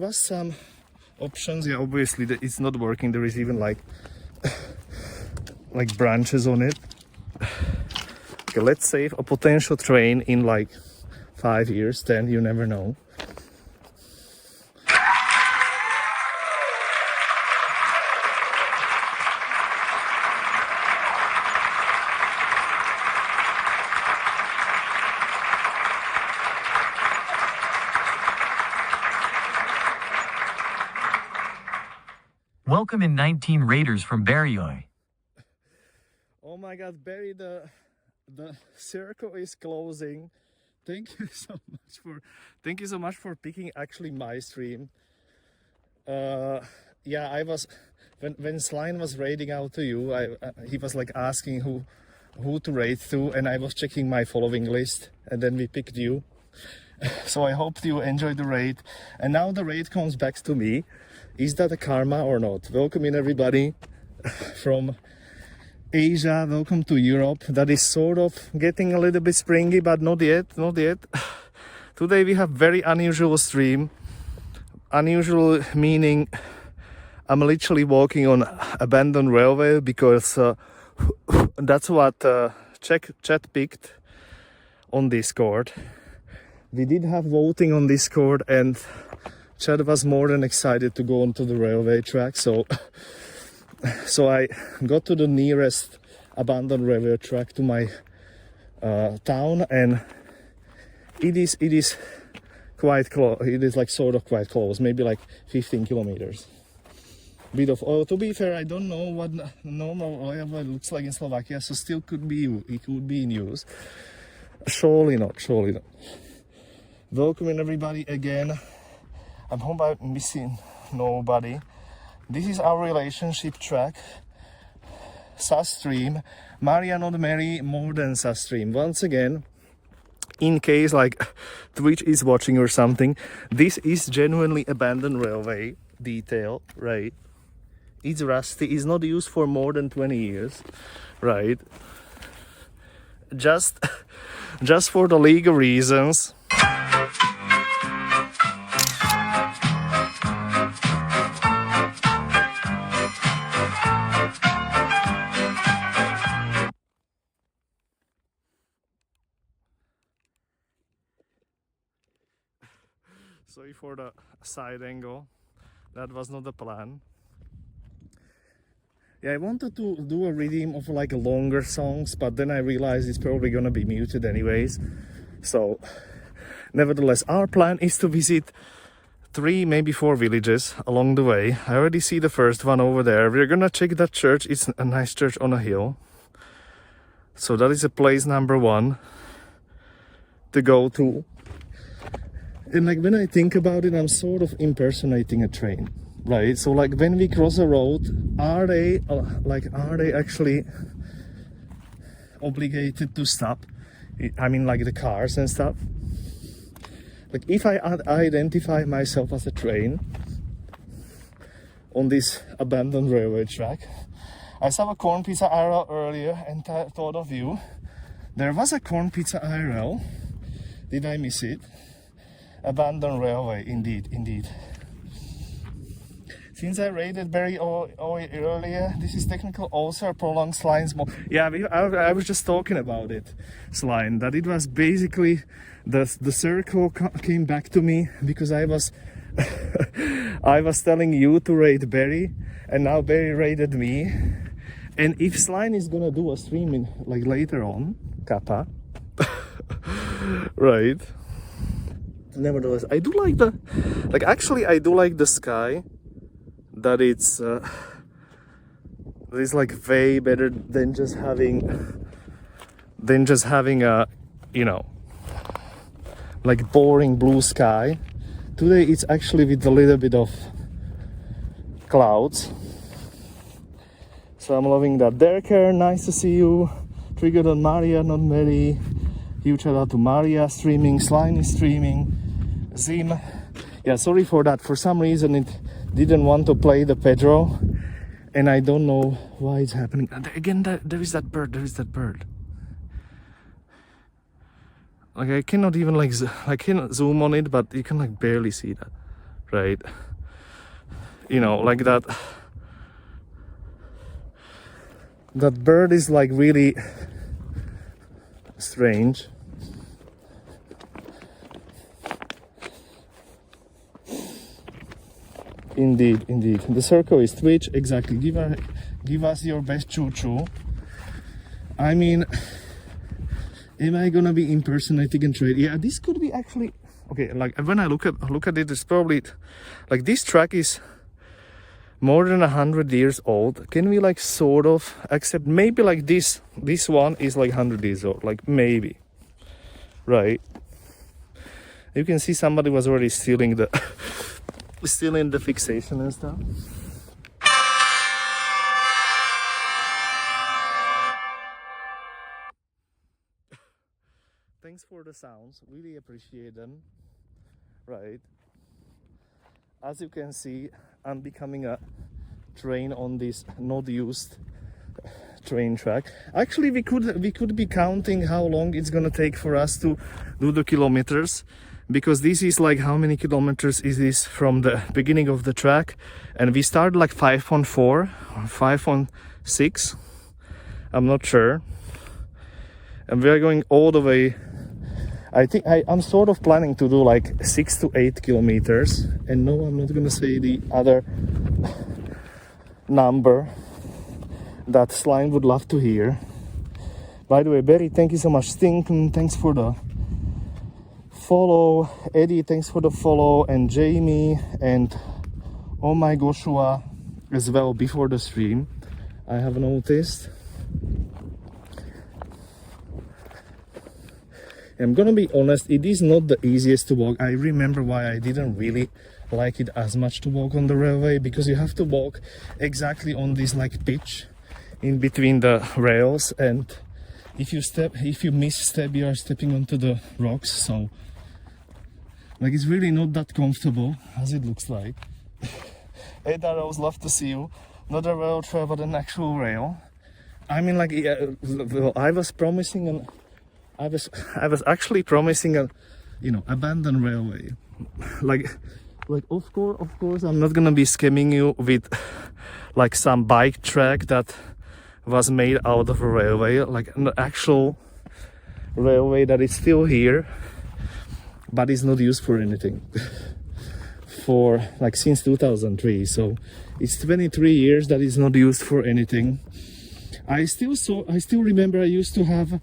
There was some options. Yeah, obviously it's not working. There is even like branches on it. Okay, let's save a potential train in like 5 years, then you never know. Welcome in 19 Raiders from Barrioy. Oh my god, Barry, the circle is closing. Thank you so much for picking actually my stream. Yeah, I was when Slime was raiding out to you, he was like asking who to raid to, and I was checking my following list, and then we picked you. So I hope you enjoyed the raid, and now the raid comes back to me. Is that a karma or not? Welcome in everybody from Asia, welcome to Europe. That is sort of getting a little bit springy, but not yet. Today we have very unusual stream. Unusual meaning I'm literally walking on abandoned railway because that's what chat picked on Discord. We did have voting on Discord, and Chad was more than excited to go onto the railway track, so I got to the nearest abandoned railway track to my town, and it is quite close. It is like sort of quite close, maybe like 15 kilometers. Bit of oil. To be fair, I don't know what normal oil looks like in Slovakia, so still could be in use. Surely not. Welcome in everybody again. I hope I'm missing nobody. This is our relationship track. Sus stream. Maria, not Mary, more than sus stream. Once again, in case like Twitch is watching or something, this is genuinely abandoned railway detail, right? It's rusty. It's not used for more than 20 years, right? Just for the legal reasons. Sorry for the side angle. That was not the plan. Yeah, I wanted to do a redeem of like longer songs, but then I realized it's probably gonna be muted anyways. So, nevertheless, our plan is to visit 3, maybe 4 villages along the way. I already see the first one over there. We're gonna check that church. It's a nice church on a hill. So that is a place number 1 to go to. And like when I think about it, I'm sort of impersonating a train, right? So like when we cross a road, are they actually obligated to stop? I mean, like the cars and stuff. Like if I identify myself as a train on this abandoned railway track, I saw a corn pizza IRL earlier and thought of you. There was a corn pizza IRL. Did I miss it? Abandoned railway, indeed. Since I raided Barry earlier, this is technical also prolonged Sline's more. Yeah, I was just talking about it, Sline, that it was basically the circle came back to me because I was I was telling you to raid Barry, and now Barry raided me. And if Sline is gonna do a stream in like later on, Kappa, right? Nevertheless, I do like I do like the sky, that it's way better than just having a, you know, like boring blue sky. Today it's actually with a little bit of clouds, so I'm loving that. Derek, nice to see you. Triggered on Maria, not Mary. Huge shout out to Maria streaming. Slime is streaming. Zim, yeah, sorry for that. For some reason it didn't want to play the Pedro, and I don't know why it's happening. And again, there is that bird. Like I cannot even I cannot zoom on it, but you can like barely see that, right? You know, like that bird is like really strange. Indeed, indeed. The circle is Twitch. Exactly. Give us your best choo-choo. I mean, am I gonna be impersonating and trade? Yeah, this could be actually okay. Like when I look at it, it's probably like this track is more than 100 years old. Can we like sort of accept maybe like this one is like 100 years old, like maybe, right? You can see somebody was already stealing the fixation and stuff. Thanks for the sounds, really appreciate them, right? As you can see, I'm becoming a train on this not used train track. Actually, we could be counting how long it's gonna take for us to do the kilometers, because this is like how many kilometers is this from the beginning of the track, and we started like 5.4 or 5.6, I'm not sure, and we are going all the way. I think I'm sort of planning to do like 6 to 8 kilometers, and no, I'm not gonna say the other number that Slime would love to hear. By the way, Barry, thank you so much. Stinkin, thanks for the follow. Eddie, thanks for the follow, and Jamie, and oh my Joshua as well before the stream, I have noticed. I'm gonna be honest, it is not the easiest to walk. I remember why I didn't really like it as much to walk on the railway, because you have to walk exactly on this like pitch in between the rails, and if you misstep, you are stepping onto the rocks. So like it's really not that comfortable as it looks like. Hey Dara, I was love to see you. Not a rail trail, but an actual rail. I mean, like, I was promising an I was actually promising a, you know, abandoned railway. Like of course, I'm not gonna be scamming you with like some bike track that was made out of a railway, like an actual railway that is still here, but is not used for anything for like since 2003. So it's 23 years that is not used for anything. I still remember I used to have,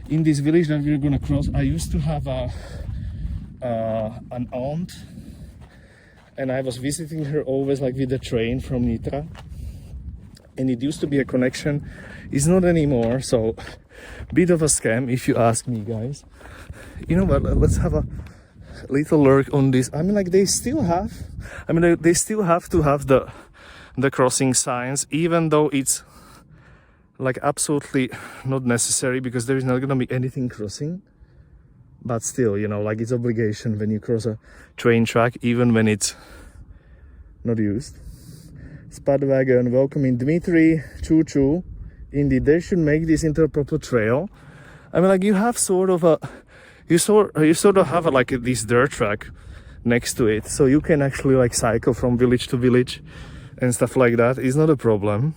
in this village that we're gonna cross, I used to have an aunt, and I was visiting her always like with the train from Nitra, and it used to be a connection. It's not anymore, so bit of a scam if you ask me, guys. You know what, let's have a little lurk on this. I mean, like they still have to have the crossing signs, even though it's like absolutely not necessary, because there is not gonna be anything crossing. But still, you know, like it's obligation when you cross a train track, even when it's not used. Spadwagon, welcome in. Dmitry, Choo Choo. Indeed, they should make this into a proper trail. I mean, like you have sort of a, you sort of have like this dirt track next to it, so you can actually like cycle from village to village and stuff like that. It's not a problem.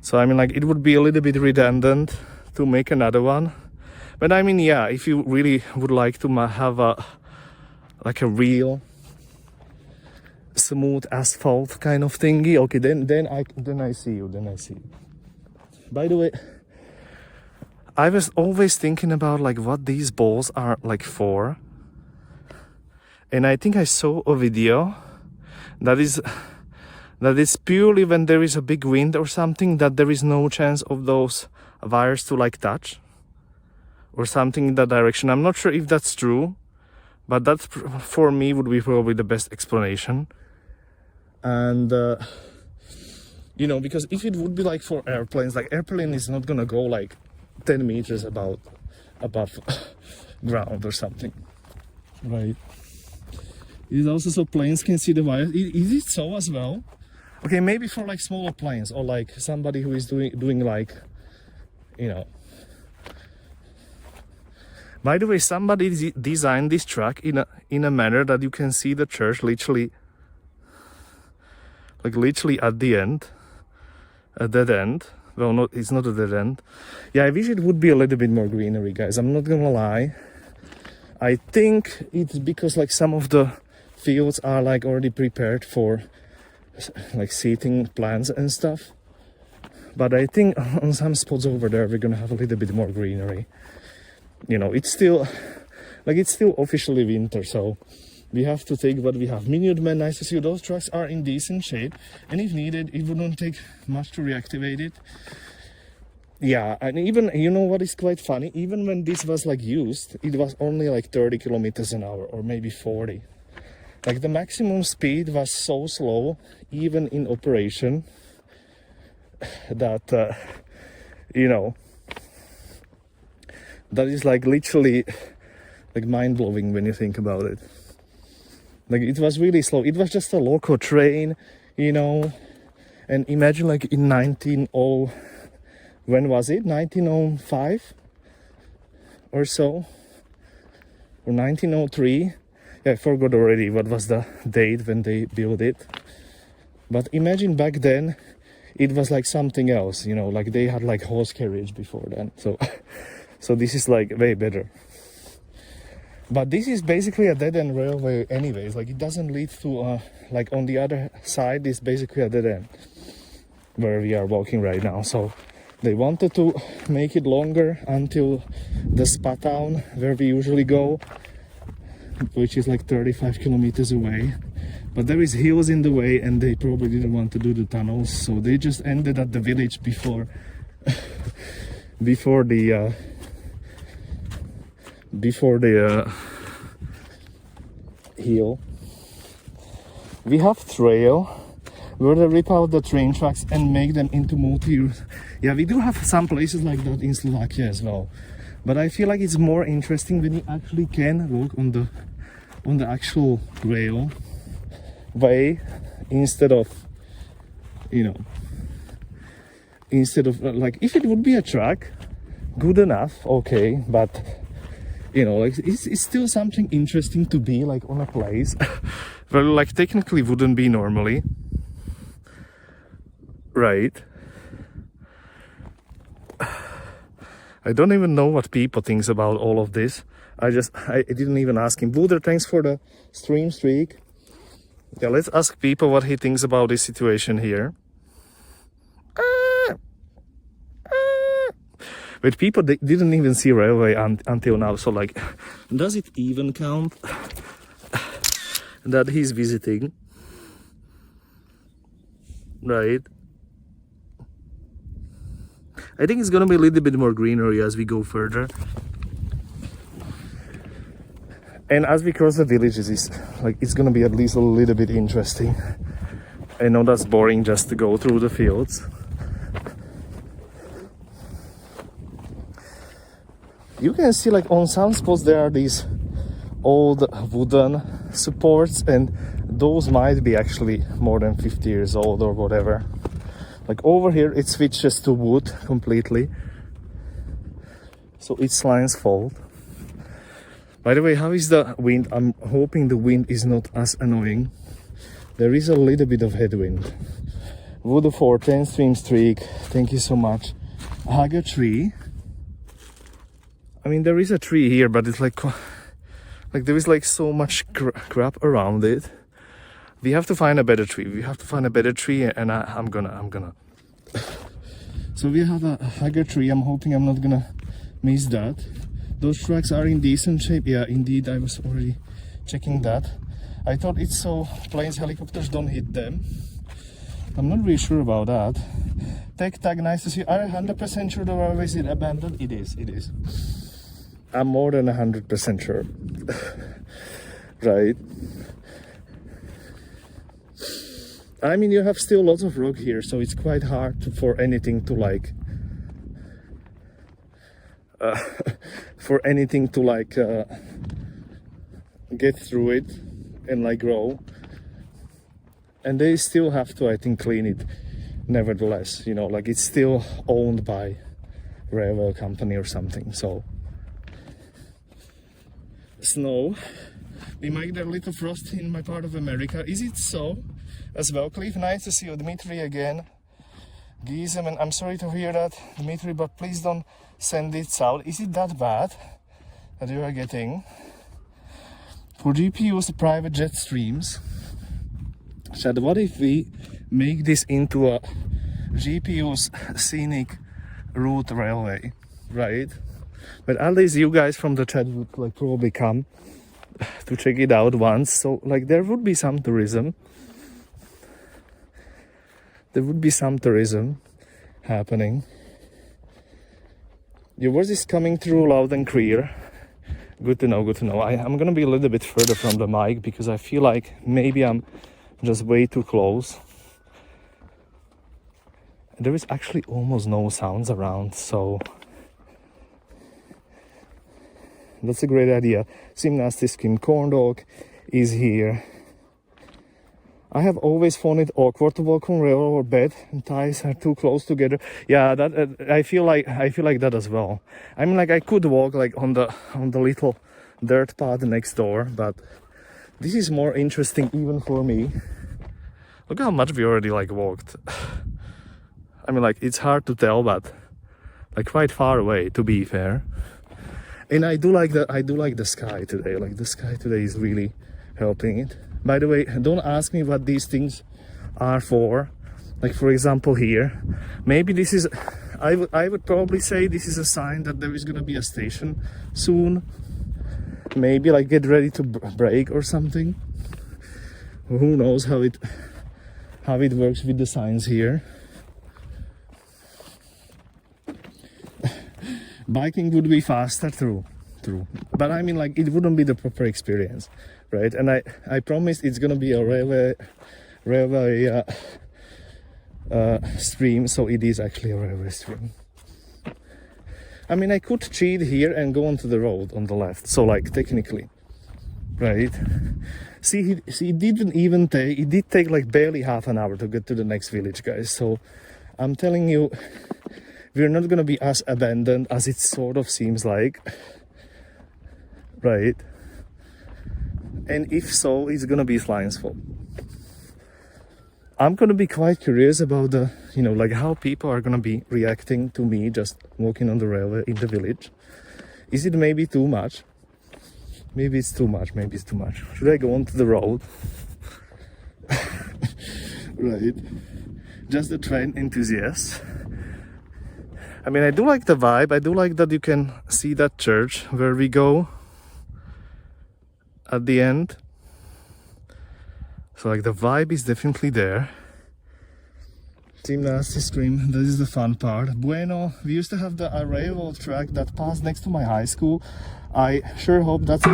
So I mean, like it would be a little bit redundant to make another one. But I mean, yeah, if you really would like to have a like a real smooth asphalt kind of thingy, okay, then I see you. By the way, I was always thinking about like what these balls are like for, and I think I saw a video that is purely when there is a big wind or something, that there is no chance of those wires to like touch or something in that direction. I'm not sure if that's true, but that for me would be probably the best explanation. And you know, because if it would be like for airplanes, like airplane is not gonna go like 10 meters above ground or something, right? It is also so planes can see the wires. Is it so as well? Okay, maybe for like smaller planes, or like somebody who is doing like, you know. By the way, somebody designed this track in a manner that you can see the church literally at the end, a dead end. Well, no, it's not a dead end. Yeah, I wish it would be a little bit more greenery, guys. I'm not gonna lie. I think it's because like some of the fields are like already prepared for like seating plants and stuff. But I think on some spots over there we're gonna have a little bit more greenery. You know, it's still officially winter, so we have to take what we have. Minuteman, nice to see you. Those trucks are in decent shape, and if needed, it wouldn't take much to reactivate it. Yeah, and even, you know what is quite funny? Even when this was like used, it was only like 30 kilometers an hour, or maybe 40. Like the maximum speed was so slow, even in operation, that, you know, that is like literally like mind-blowing when you think about it. Like it was really slow. It was just a local train, you know. And imagine like in when was it? 1905 or so, or 1903. Yeah, I forgot already what was the date when they built it. But imagine back then, it was like something else, you know, like they had like horse carriage before then. So, so this is like way better. But this is basically a dead-end railway anyways. Like it doesn't lead to, like on the other side is basically a dead end where we are walking right now. So they wanted to make it longer until the spa town where we usually go, which is like 35 kilometers away. But there is hills in the way and they probably didn't want to do the tunnels. So they just ended at the village before, before the hill. We have trail where they rip out the train tracks and make them into multi-use. Yeah, we do have some places like that in Slovakia as well, but I feel like it's more interesting when you actually can walk on the actual rail way instead of, you know, like if it would be a track, good enough, okay, but you know, like it's still something interesting to be like on a place where like technically wouldn't be normally, right? I don't even know what people thinks about all of this. I didn't even ask him. Buder, thanks for the stream streak. Yeah, let's ask people what he thinks about this situation here. But people didn't even see railway until now, so like, does it even count that he's visiting? Right? I think it's gonna be a little bit more greenery as we go further. And as we cross the villages, it's gonna be at least a little bit interesting. I know that's boring just to go through the fields. You can see like on some spots there are these old wooden supports, and those might be actually more than 50 years old or whatever. Like over here it switches to wood completely, so it's line's fault. By the way, how is the wind? I'm hoping the wind is not as annoying. There is a little bit of headwind. Voodoo 4, 10 stream streak, thank you so much. Hug a tree. I mean, there is a tree here, but it's like there is like so much crap around it. We have to find a better tree. And I'm gonna. So we have a hugger tree. I'm hoping I'm not gonna miss that. Those tracks are in decent shape. Yeah, indeed, I was already checking that. I thought it's so planes, helicopters don't hit them. I'm not really sure about that. Tech tag, nice to see you. Are you 100% sure the railway is abandoned? It is. I'm more than 100% sure. Right? I mean, you have still lots of rock here, so it's quite hard for anything to like get through it and like grow. And they still have to, I think, clean it nevertheless, you know, like it's still owned by railway company or something. So snow. We might get a little frost in my part of America. Is it so as well, Cliff? Nice to see you, Dmitry, again. Gizem, and I'm sorry to hear that, Dmitry, but please don't send it south. Is it that bad that you are getting? For GPUs, private jet streams. Chad, what if we make this into a GPU's scenic route railway, right? But at least you guys from the chat would like probably come to check it out once. So like there would be some tourism. There would be some tourism happening. Your voice is coming through loud and clear. Good to know, good to know. I'm gonna be a little bit further from the mic because I feel like maybe I'm just way too close. There is actually almost no sounds around, so that's a great idea. Simnasty Skim Corn Dog is here. I have always found it awkward to walk on rail or bed and ties are too close together. Yeah, that I feel like that as well. I mean, like I could walk like on the little dirt path next door, but this is more interesting even for me. Look how much we already like walked. I mean, like it's hard to tell, but like quite far away, to be fair. And I do like the sky today. Like the sky today is really helping it. By the way, don't ask me what these things are for. Like for example here, maybe this is, I would probably say this is a sign that there is gonna be a station soon. Maybe like get ready to break or something. Who knows how it works with the signs here. Biking would be faster, true. But I mean, like it wouldn't be the proper experience, right? And I promised it's gonna be a railway stream, so it is actually a railway stream. I mean, I could cheat here and go onto the road on the left, so like technically, right? See, it didn't even take. It did take like barely half an hour to get to the next village, guys. So I'm telling you, we're not gonna be as abandoned as it sort of seems like, right? And if so, it's gonna be Flying's fault. I'm gonna be quite curious about the, like how people are gonna be reacting to me just walking on the railway in the village. Is it maybe too much? Maybe it's too much, maybe it's too much. Should I go onto the road? Right. Just a train enthusiast. I mean, I do like the vibe. I do like that you can see that church where we go at the end. So like the vibe is definitely there. Team Nasty Scream, this is the fun part. Bueno, we used to have the railroad track that passed next to my high school. I sure hope that's...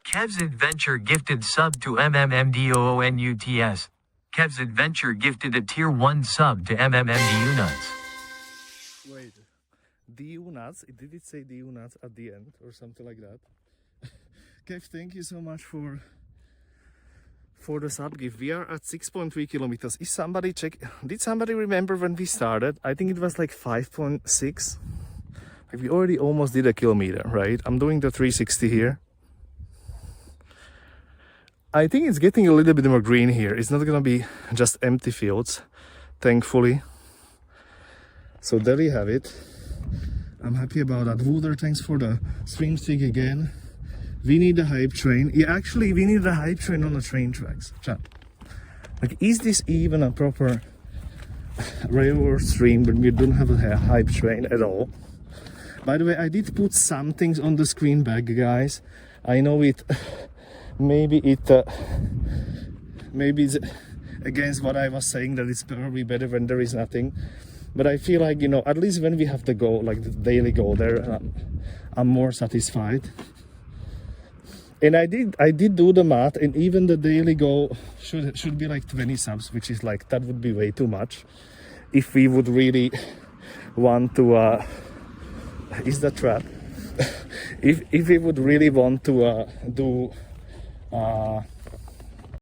Kev's Adventure gifted sub to MMMDOONUTS. Kev's Adventure gifted a tier 1 sub to MMMDUnuts. Wait, DUnuts? Did it say DUnuts at the end or something like that? Kev, thank you so much for the sub gift. We are at 6.3 kilometers. Is somebody did somebody remember when we started? I think it was like 5.6. Like we already almost did a kilometer, right? I'm doing the 360 here. I think it's getting a little bit more green here. It's not gonna be just empty fields, thankfully. So there you have it. I'm happy about that. Wooder, thanks for the stream stick again. We need a hype train. Yeah, actually, we need a hype train on the train tracks. Chat. Like, is this even a proper railroad stream when we don't have a hype train at all? By the way, I did put some things on the screen back, guys. I know it... Maybe it's against what I was saying, that it's probably better when there is nothing. But I feel like, at least when we have the goal, like the daily goal there, I'm more satisfied. And I did do the math, and even the daily goal should be like 20 subs, which is like, that would be way too much if we would really want to is the trap. if we would really want to do